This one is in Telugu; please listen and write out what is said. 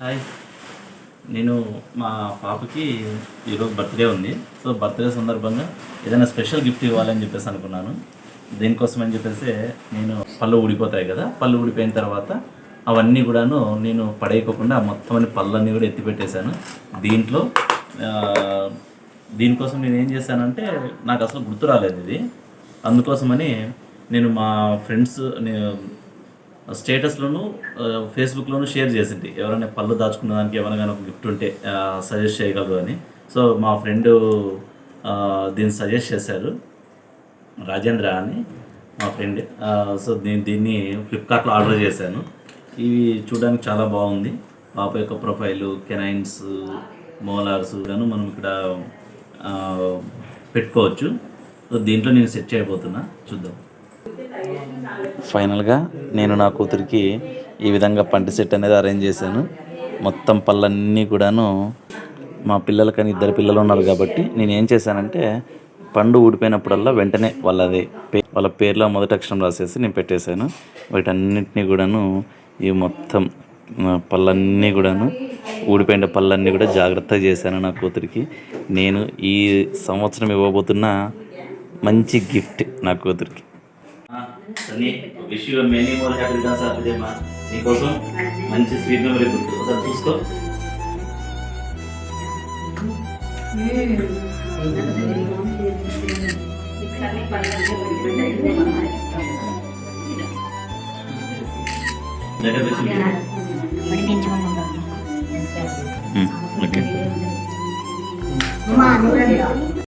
హాయ్. నేను మా పాపకి ఈరోజు బర్త్డే ఉంది. సో బర్త్డే సందర్భంగా ఏదైనా స్పెషల్ గిఫ్ట్ ఇవ్వాలని చెప్పేసి అనుకున్నాను. దీనికోసం అని చెప్పేసి నేను పళ్ళు ఊడిపోతాయి కదా, పళ్ళు ఊడిపోయిన తర్వాత అవన్నీ కూడాను నేను పడేయకోకుండా మొత్తం అన్ని పళ్ళన్నీ కూడా ఎత్తిపెట్టేశాను. దీంట్లో దీనికోసం నేను ఏం చేశానంటే నాకు అసలు గుర్తు రాలేదు ఇది. అందుకోసమని నేను మా ఫ్రెండ్స్ స్టేటస్లోను ఫేస్బుక్లోను షేర్ చేసింది, ఎవరైనా పళ్ళు దాచుకున్న దానికి ఏమైనా కానీ ఒక గిఫ్ట్ ఉంటే సజెస్ట్ చేయగలరు అని. సో మా ఫ్రెండ్ దీన్ని సజెస్ట్ చేశారు, రాజేంద్ర అని మా ఫ్రెండ్. సో దీన్ని ఫ్లిప్కార్ట్లో ఆర్డర్ చేశాను. ఇవి చూడడానికి చాలా బాగుంది. పాప యొక్క ప్రొఫైలు, కెనైన్స్, మోలార్స్ గాను మనం ఇక్కడ పెట్టుకోవచ్చు. సో దీంట్లో నేను సెట్ చేయబోతున్నా, చూద్దాం. ఫైనల్గా నేను నా కూతురికి ఈ విధంగా పంటి సెట్ అనేది అరేంజ్ చేశాను. మొత్తం పళ్ళన్నీ కూడాను మా పిల్లలకని 2 పిల్లలు ఉన్నారు కాబట్టి నేను ఏం చేశానంటే పండు ఊడిపోయినప్పుడల్లా వెంటనే వాళ్ళ పేర్లో మొదటి అక్షరం రాసేసి నేను పెట్టేశాను. వీటన్నిటినీ కూడాను ఈ మొత్తం పళ్ళన్నీ కూడాను ఊడిపోయిన పళ్ళన్నీ కూడా జాగ్రత్తగా చేశాను నా కూతురికి. నేను ఈ సంవత్సరం ఇవ్వబోతున్న మంచి గిఫ్ట్ నా కూతురికి. Wish you many more happy returns of the day మా. నీకోసం మంచి స్వీట్ మెమరీ గుర్తు ఒకసారి చూసుకో. ఓకే.